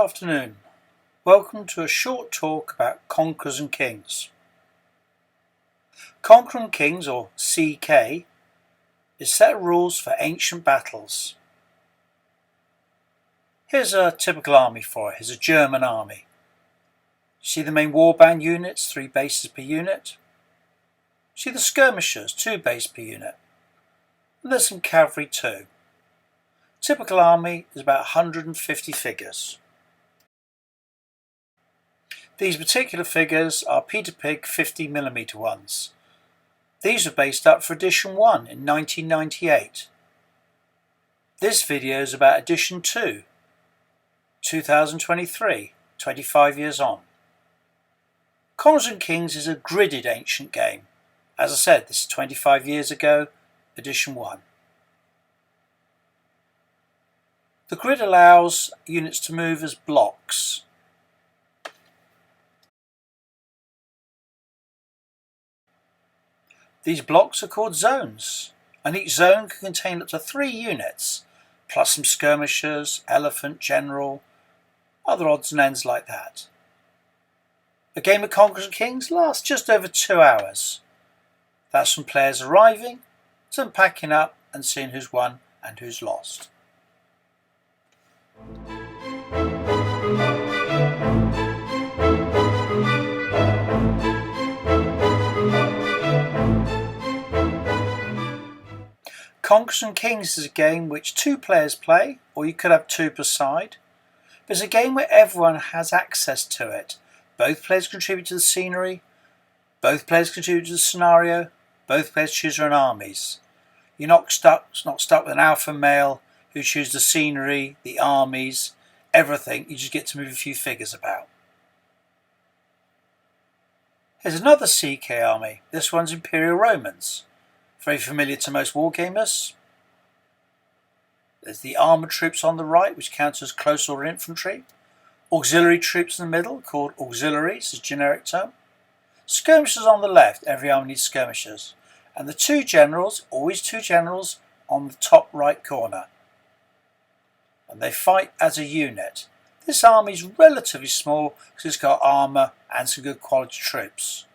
afternoon. Welcome to a short talk about Conquerors and Kings. Conquerors and Kings, or CK, is a set of rules for ancient battles. Here's a typical army for it. Here's a German army. See the main warband units, 3 bases per unit. See the skirmishers, 2 bases per unit. And there's some cavalry too. Typical army is about 150 figures. These particular figures are Peter Pig 50mm ones. These were based up for edition 1 in 1998. This video is about edition 2, 2023, 25 years on. Conquerors and Kings is a gridded ancient game. As I said, this is 25 years ago, edition 1. The grid allows units to move as blocks. These blocks are called zones, and each zone can contain up to 3 units, plus some skirmishers, elephant, general, other odds and ends like that. A game of Conquerors and Kings lasts just over 2 hours. That's from players arriving to them packing up and seeing who's won and who's lost. Conquerors and Kings is a game which 2 players play, or you could have 2 per side. But it's a game where everyone has access to it. Both players contribute to the scenery, both players contribute to the scenario, both players choose their own armies. You're not stuck with an alpha male who chooses the scenery, the armies, everything. You just get to move a few figures about. Here's another CK army. This one's Imperial Romans. Very familiar to most wargamers. There's the armoured troops on the right, which count as close order infantry. Auxiliary troops in the middle, called auxiliaries, is a generic term. Skirmishers on the left, every army needs skirmishers. And the 2 generals, always 2 generals, on the top right corner. And they fight as a unit. This army is relatively small because it's got armour and some good quality troops.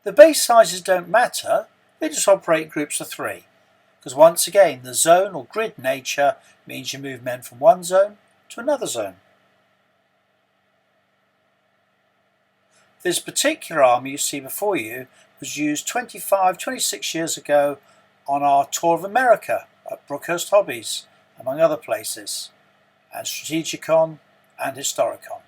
The base sizes don't matter. They just operate in groups of 3, because once again the zone or grid nature means you move men from one zone to another zone. This particular army you see before you was used 26 years ago on our tour of America at Brookhurst Hobbies, among other places, and Strategicon and Historicon.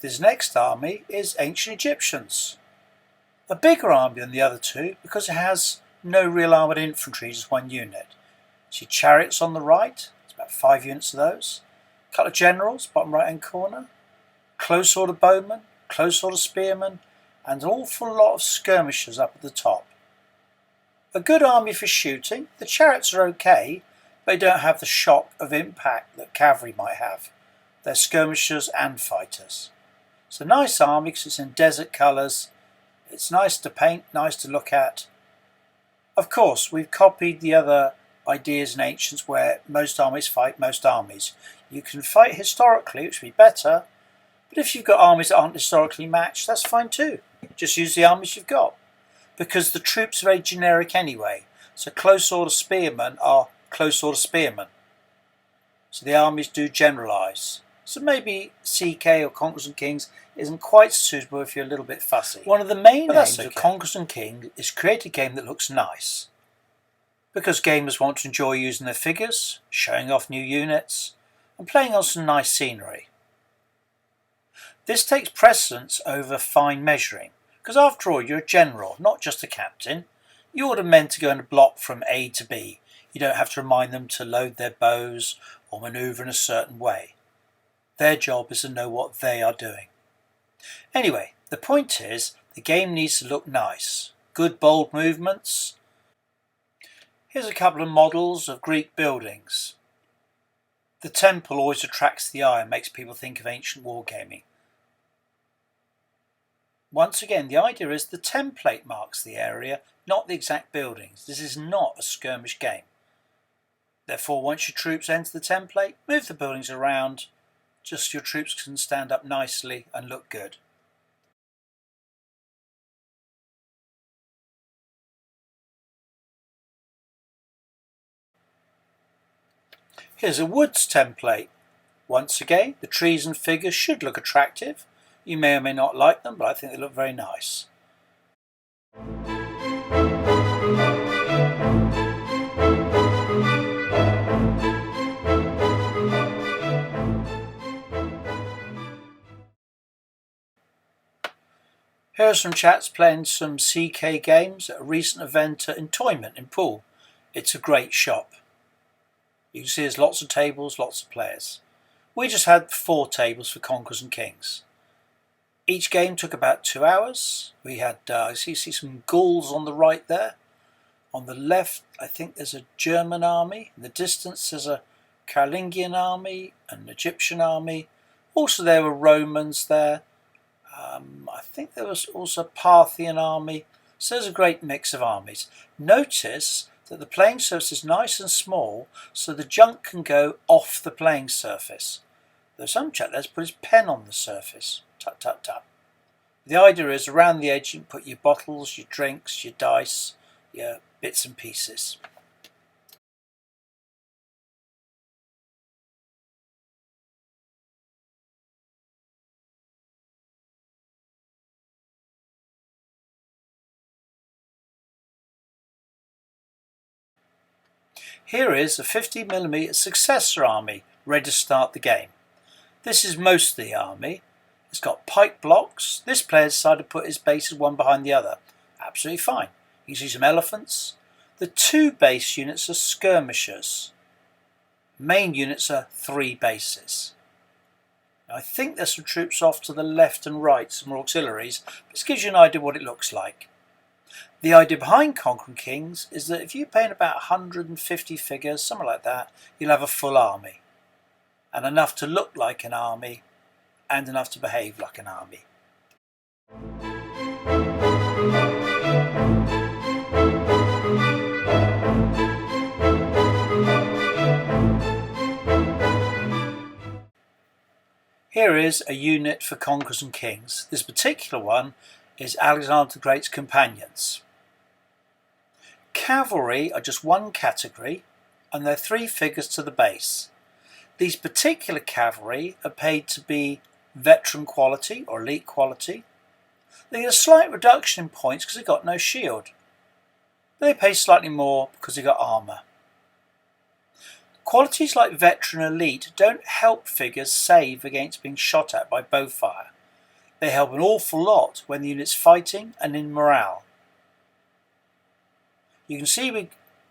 This next army is Ancient Egyptians. A bigger army than the other 2 because it has no real armoured infantry, just 1 unit. See chariots on the right, it's about 5 units of those. A couple of generals, bottom right hand corner. Close order bowmen, close order spearmen, and an awful lot of skirmishers up at the top. A good army for shooting. The chariots are okay, but they don't have the shock of impact that cavalry might have. They're skirmishers and fighters. It's a nice army because it's in desert colours. It's nice to paint, nice to look at. Of course, we've copied the other ideas in Ancients where most armies fight most armies. You can fight historically, which would be better, but if you've got armies that aren't historically matched, that's fine too. Just use the armies you've got, because the troops are very generic anyway. So close order spearmen are close order spearmen. So the armies do generalise. So maybe CK or Conquerors and Kings isn't quite suitable if you're a little bit fussy. One of the main aims of Conquerors and Kings is create a game that looks nice. Because gamers want to enjoy using their figures, showing off new units, and playing on some nice scenery. This takes precedence over fine measuring, because after all you're a general, not just a captain. You order men to go in a block from A to B. You don't have to remind them to load their bows or manoeuvre in a certain way. Their job is to know what they are doing. Anyway, the point is, the game needs to look nice. Good bold movements. Here's a couple of models of Greek buildings. The temple always attracts the eye and makes people think of ancient wargaming. Once again, the idea is the template marks the area, not the exact buildings. This is not a skirmish game. Therefore, once your troops enter the template, move the buildings around, just so your troops can stand up nicely and look good. Here's a woods template. Once again, the trees and figures should look attractive. You may or may not like them, but I think they look very nice. Here are some chats playing some CK games at a recent event at Entoyment in Poole. It's a great shop. You can see there's lots of tables, lots of players. We just had 4 tables for Conquerors and Kings. Each game took about 2 hours. We had, I see some Gauls on the right there. On the left, I think there's a German army. In the distance, there's a Carolingian army, an Egyptian army. Also, there were Romans there. I think there was also a Parthian army. So there's a great mix of armies. Notice that the playing surface is nice and small, so the junk can go off the playing surface. There's some chap there's put his pen on the surface. Tap, tap, tap. The idea is around the edge you can put your bottles, your drinks, your dice, your bits and pieces. Here is a 50mm successor army ready to start the game. This is most of the army. It's got pike blocks. This player decided to put his bases one behind the other. Absolutely fine. You can see some elephants. The 2 base units are skirmishers. Main units are 3 bases. Now, I think there's some troops off to the left and right, some more auxiliaries. But this gives you an idea of what it looks like. The idea behind Conquerors and Kings is that if you paint about 150 figures, something like that, you'll have a full army. And enough to look like an army, and enough to behave like an army. Here is a unit for Conquerors and Kings. This particular one is Alexander the Great's companions. Cavalry are just one category, and they're 3 figures to the base. These particular cavalry are paid to be veteran quality or elite quality. They get a slight reduction in points because they've got no shield. But they pay slightly more because they've got armour. Qualities like veteran elite don't help figures save against being shot at by bowfire. They help an awful lot when the unit's fighting and in morale. You can see with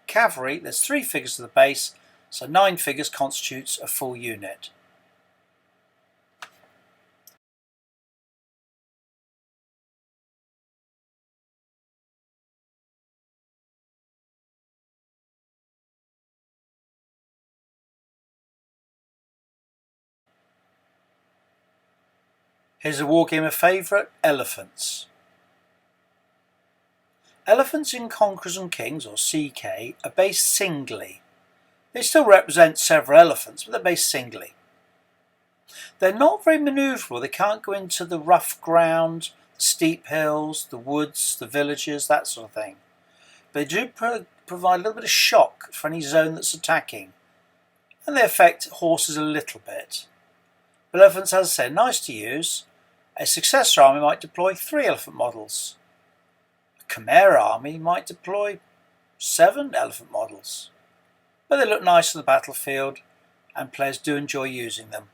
cavalry there's 3 figures to the base, so 9 figures constitutes a full unit. Here's a Wargamer favourite, elephants. Elephants in Conquerors and Kings, or CK, are based singly. They still represent several elephants, but they're based singly. They're not very manoeuvrable. They can't go into the rough ground, the steep hills, the woods, the villages, that sort of thing. But they do provide a little bit of shock for any zone that's attacking, and they affect horses a little bit. But elephants, as I said, nice to use. A successor army might deploy 3 elephant models. A Khmer army might deploy 7 elephant models. But they look nice on the battlefield, and players do enjoy using them.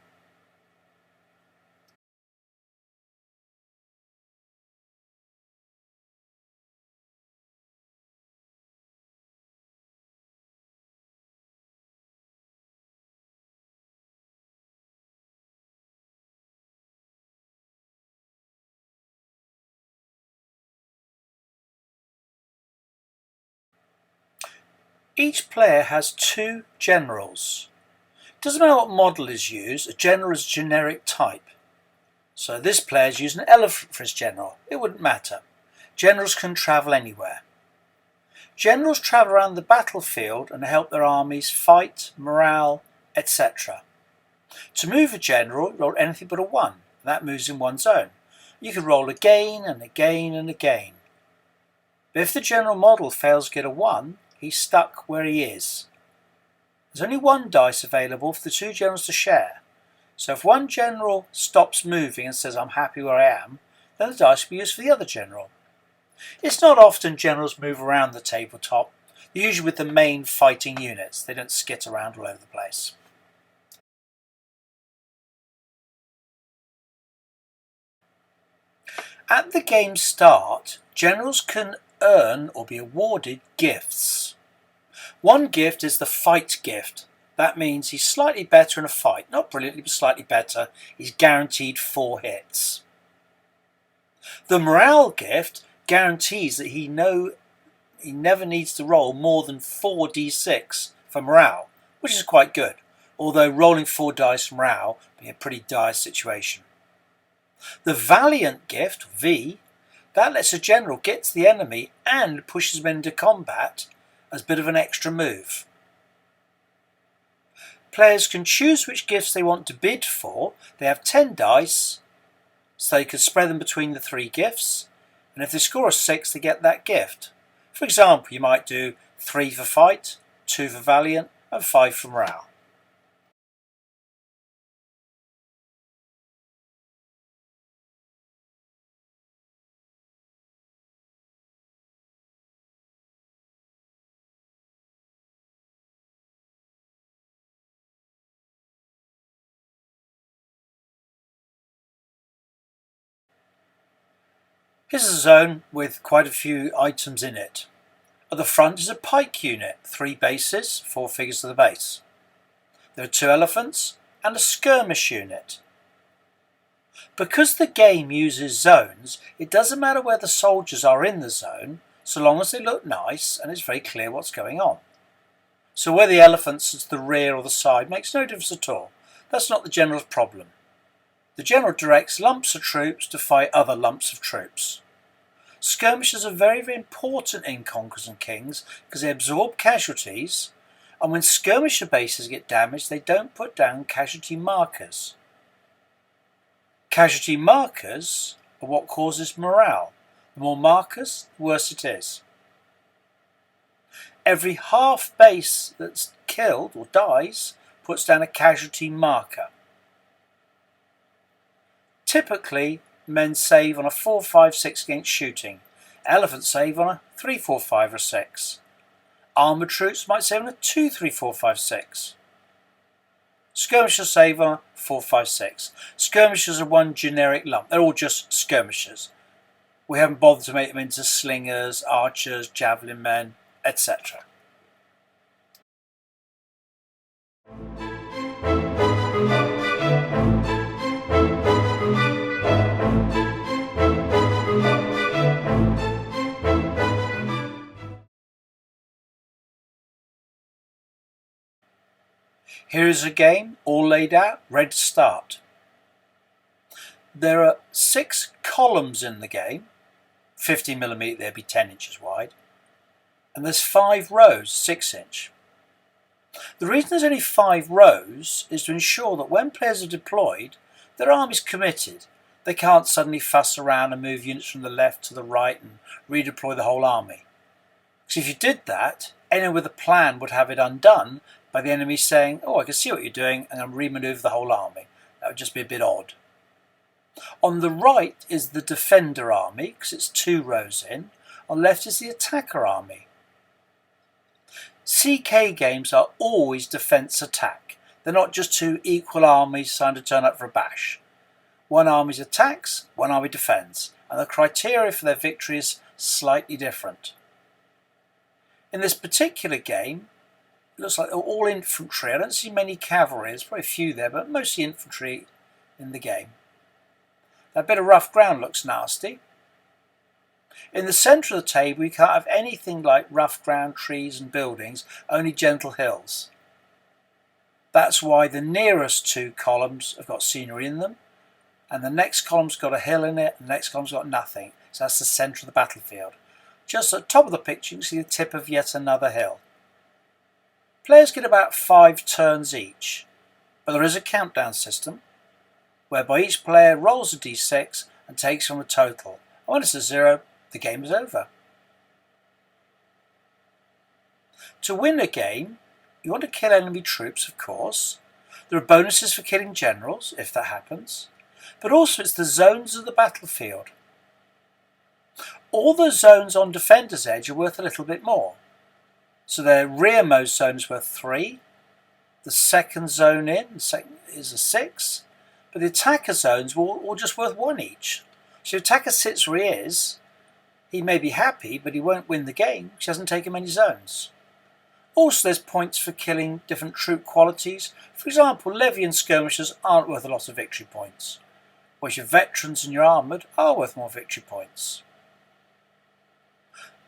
Each player has 2 generals. Doesn't matter what model is used, a general is a generic type. So this player's using an elephant for his general. It wouldn't matter. Generals can travel anywhere. Generals travel around the battlefield and help their armies fight, morale, etc. To move a general, roll anything but a 1, and that moves in one zone. You can roll again and again and again. But if the general model fails to get a 1, he's stuck where he is. There's only one dice available for the two generals to share. So if one general stops moving and says, I'm happy where I am, then the dice will be used for the other general. It's not often generals move around the tabletop, usually with the main fighting units. They don't skit around all over the place. At the game's start, generals can earn or be awarded gifts. One gift is the fight gift. That means he's slightly better in a fight. Not brilliantly, but slightly better. He's guaranteed 4 hits. The morale gift guarantees that he never needs to roll more than 4d6 for morale, which is quite good, although rolling 4 dice for morale would be a pretty dire situation. The Valiant gift, V, that lets a general get to the enemy and pushes them into combat as a bit of an extra move. Players can choose which gifts they want to bid for. They have 10 dice, so they can spread them between the 3 gifts, and if they score a 6, they get that gift. For example, you might do 3 for fight, 2 for valiant, and 5 for morale. Here's a zone with quite a few items in it. At the front is a pike unit, 3 bases, 4 figures to the base. There are 2 elephants and a skirmish unit. Because the game uses zones, it doesn't matter where the soldiers are in the zone, so long as they look nice and it's very clear what's going on. So where the elephants is the rear or the side makes no difference at all. That's not the general's problem. The general directs lumps of troops to fight other lumps of troops. Skirmishers are very, very important in Conquerors and Kings because they absorb casualties, and when skirmisher bases get damaged, they don't put down casualty markers. Casualty markers are what causes morale. The more markers, the worse it is. Every half base that's killed or dies puts down a casualty marker. Typically, men save on a 4, 5, 6 against shooting. Elephants save on a 3, 4, 5 or 6. Armoured troops might save on a 2, 3, 4, 5, 6. Skirmishers save on a 4, 5, 6. Skirmishers are one generic lump. They're all just skirmishers. We haven't bothered to make them into slingers, archers, javelin men, etc. Here is a game, all laid out, ready to start. There are 6 columns in the game, 50mm, they'd be 10 inches wide, and there's 5 rows, 6 inch. The reason there's only 5 rows is to ensure that when players are deployed, their army's committed. They can't suddenly fuss around and move units from the left to the right and redeploy the whole army. Because if you did that, anyone with a plan would have it undone by the enemy saying, oh, I can see what you're doing, and I'm remaneuver the whole army. That would just be a bit odd. On the right is the defender army, because it's 2 rows in. On the left is the attacker army. CK games are always defence-attack. They're not just 2 equal armies trying to turn up for a bash. One army attacks, one army defends, and the criteria for their victory is slightly different. In this particular game, it looks like they're all infantry. I don't see many cavalry. There's probably a few there, but mostly infantry in the game. That bit of rough ground looks nasty. In the centre of the table, you can't have anything like rough ground, trees and buildings, only gentle hills. That's why the nearest 2 columns have got scenery in them, and the next column's got a hill in it, and the next column's got nothing. So that's the centre of the battlefield. Just at the top of the picture you can see the tip of yet another hill. Players get about 5 turns each, but there is a countdown system whereby each player rolls a d6 and takes from a total. And when it's a 0, the game is over. To win a game, you want to kill enemy troops, of course. There are bonuses for killing generals, if that happens, but also it's the zones of the battlefield. All the zones on Defender's Edge are worth a little bit more. So their rearmost zone is worth 3, the second zone in is a 6, but the attacker zones will all just worth 1 each. So if the attacker sits where he is, he may be happy, but he won't win the game because he hasn't taken many zones. Also there's points for killing different troop qualities. For example, levy and skirmishers aren't worth a lot of victory points, whereas your veterans and your armoured are worth more victory points.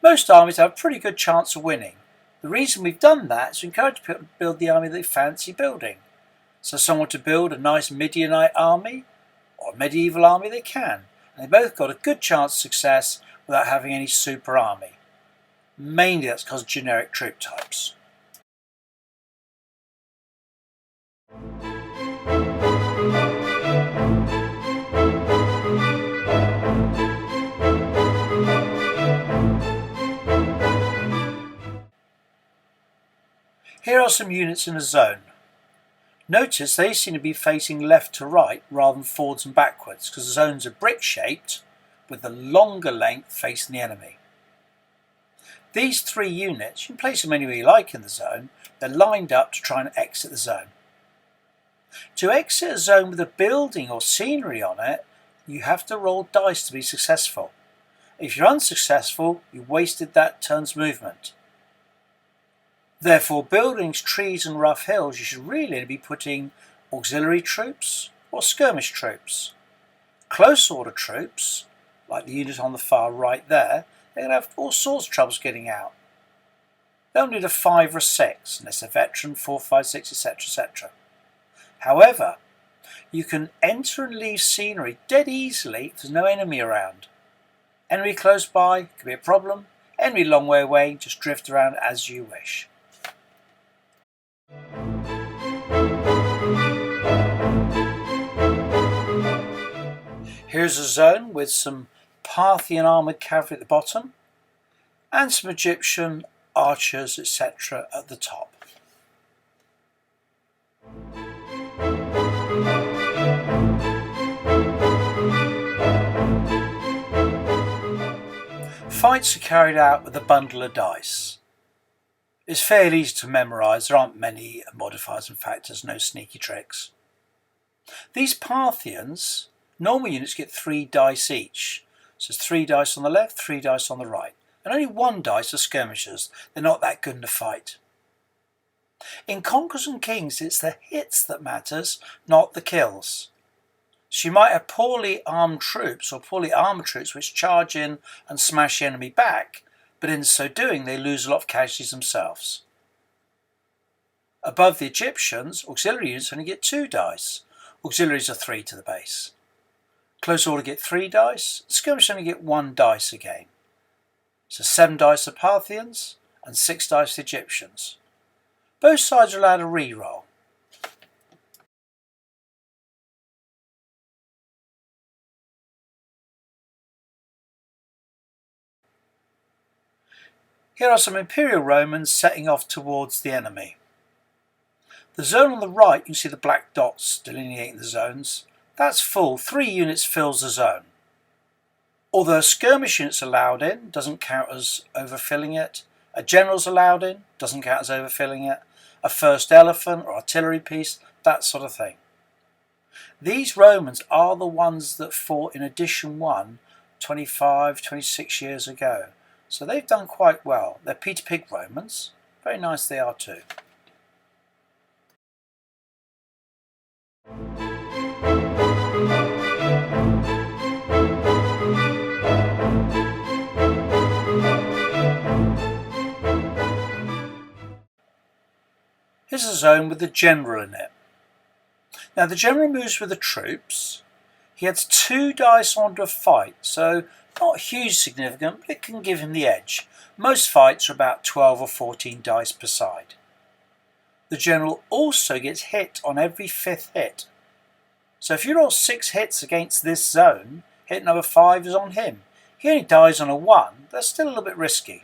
Most armies have a pretty good chance of winning. The reason we've done that is to encourage people to build the army they fancy building. So someone to build a nice Midianite army or a medieval army, they can. And they both got a good chance of success without having any super army. Mainly that's because of generic troop types. Here are some units in a zone. Notice they seem to be facing left to right rather than forwards and backwards because the zones are brick shaped with the longer length facing the enemy. These 3 units, you can place them anywhere you like in the zone, they're lined up to try and exit the zone. To exit a zone with a building or scenery on it, you have to roll dice to be successful. If you're unsuccessful, you wasted that turn's movement. Therefore, buildings, trees and rough hills, you should really be putting auxiliary troops or skirmish troops. Close order troops, like the unit on the far right there, they're going to have all sorts of troubles getting out. They'll need a 5 or a 6, unless they're veteran, 4, 5, 6, etc, etc. However, you can enter and leave scenery dead easily if there's no enemy around. Enemy close by could be a problem. Enemy long way away, just drift around as you wish. Here's a zone with some Parthian armoured cavalry at the bottom and some Egyptian archers, etc. at the top. Fights are carried out with a bundle of dice. It's fairly easy to memorise, there aren't many modifiers and factors, no sneaky tricks. These Parthians, normal units get 3 dice each. So there's 3 dice on the left, 3 dice on the right. And only 1 dice for skirmishers. They're not that good in a fight. In Conquerors and Kings, it's the hits that matters, not the kills. So you might have poorly armed troops or poorly armoured troops which charge in and smash the enemy back, but in so doing they lose a lot of casualties themselves. Above the Egyptians, auxiliary units only get 2 dice. Auxiliaries are 3 to the base. Close order get 3 dice, skirmishers only get 1 dice a game. So 7 dice for Parthians and 6 dice for the Egyptians. Both sides are allowed a re-roll. Here are some Imperial Romans setting off towards the enemy. The zone on the right, you can see the black dots delineating the zones. That's full, 3 units fills the zone. Although a skirmish unit's allowed in, doesn't count as overfilling it. A general's allowed in, doesn't count as overfilling it. A first elephant or artillery piece, that sort of thing. These Romans are the ones that fought in Edition 1 25, 26 years ago. So they've done quite well. They're Peter Pig Romans. Very nice they are too. Here's a zone with the general in it. Now the general moves with the troops. He adds 2 dice onto a fight, so not hugely significant, but it can give him the edge. Most fights are about 12 or 14 dice per side. The general also gets hit on every 5th hit. So if you roll 6 hits against this zone, hit number 5 is on him. He only dies on a 1, that's still a little bit risky.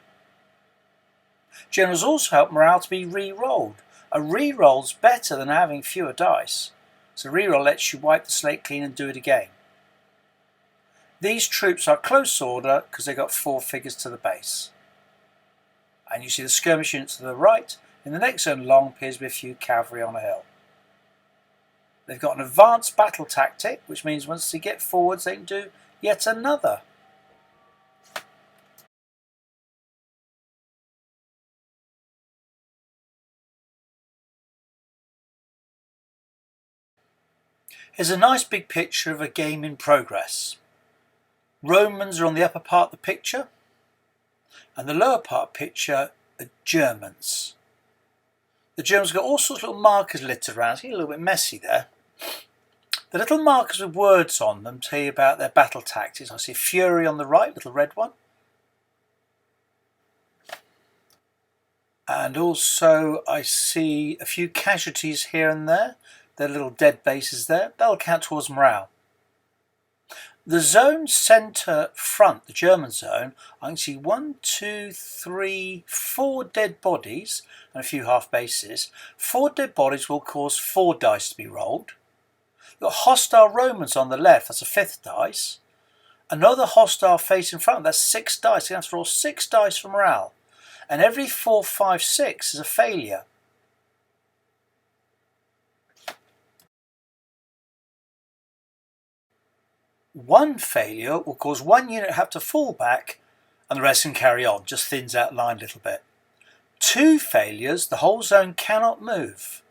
Generals also help morale to be re-rolled. A re-roll's better than having fewer dice. So re-roll lets you wipe the slate clean and do it again. These troops are close order because they've got 4 figures to the base. And you see the skirmish units to the right. In the next zone along appears to be a few cavalry on a hill. They've got an advanced battle tactic, which means once they get forwards they can do yet another. Here's a nice big picture of a game in progress. Romans are on the upper part of the picture, and the lower part of the picture are Germans. The Germans got all sorts of little markers littered around. It's getting a little bit messy there. The little markers with words on them tell you about their battle tactics. I see Fury on the right, little red one. And also I see a few casualties here and there. They're little dead bases there. That'll count towards morale. The zone centre front, the German zone, I can see 1, 2, 3, 4 dead bodies and a few half bases. 4 dead bodies will cause 4 dice to be rolled. You've got hostile Romans on the left, that's a 5th dice. Another hostile face in front, that's 6 dice. You have to roll 6 dice for morale. And every 4, 5, 6 is a failure. One failure will cause 1 unit to have to fall back and the rest can carry on, just thins out line a little bit. 2 failures, the whole zone cannot move.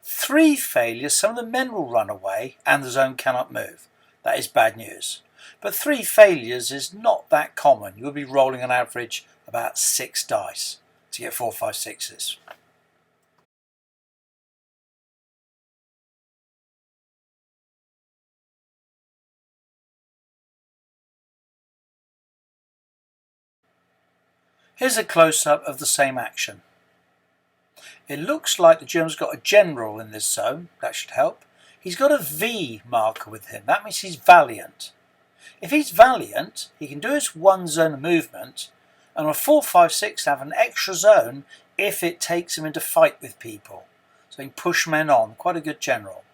3 failures, some of the men will run away and the zone cannot move. That is bad news. But 3 failures is not that common. You'll be rolling on average about 6 dice to get 4, 5, 6s. Here's a close-up of the same action. It looks like the Germans got a general in this zone. That should help. He's got a V marker with him. That means he's valiant. If he's valiant, he can do his 1 zone of movement, and on a 4, 5, 6 have an extra zone if it takes him into fight with people. So he can push men on. Quite a good general.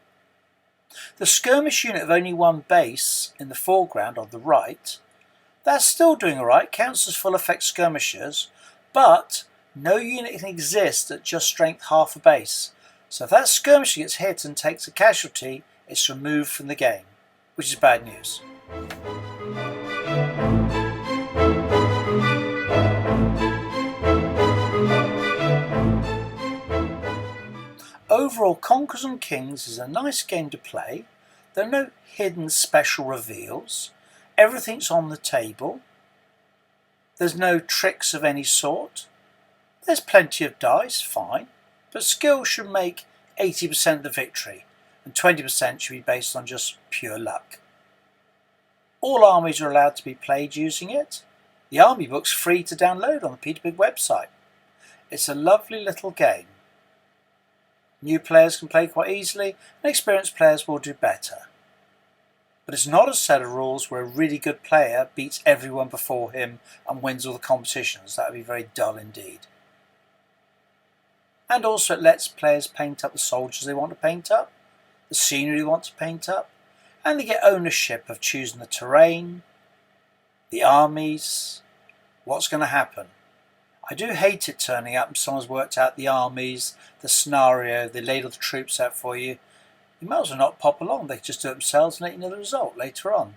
The skirmish unit of only 1 base in the foreground on the right, that's still doing alright, counts as full effect skirmishers, but no unit can exist at just strength half a base. So if that skirmisher gets hit and takes a casualty, it's removed from the game, which is bad news. Overall, Conquerors and Kings is a nice game to play. There are no hidden special reveals. Everything's on the table. There's no tricks of any sort. There's plenty of dice, fine, but skill should make 80% of the victory, and 20% should be based on just pure luck. All armies are allowed to be played using it. The army book's free to download on the Peter Pig website. It's a lovely little game. New players can play quite easily, and experienced players will do better. But it's not a set of rules where a really good player beats everyone before him and wins all the competitions. That would be very dull indeed. And also it lets players paint up the soldiers they want to paint up, the scenery they want to paint up, and they get ownership of choosing the terrain, the armies, what's going to happen. I do hate it turning up and someone's worked out the armies, the scenario, they laid all the troops out for you. You might as well not pop along, they can just do it themselves and let you know the result later on.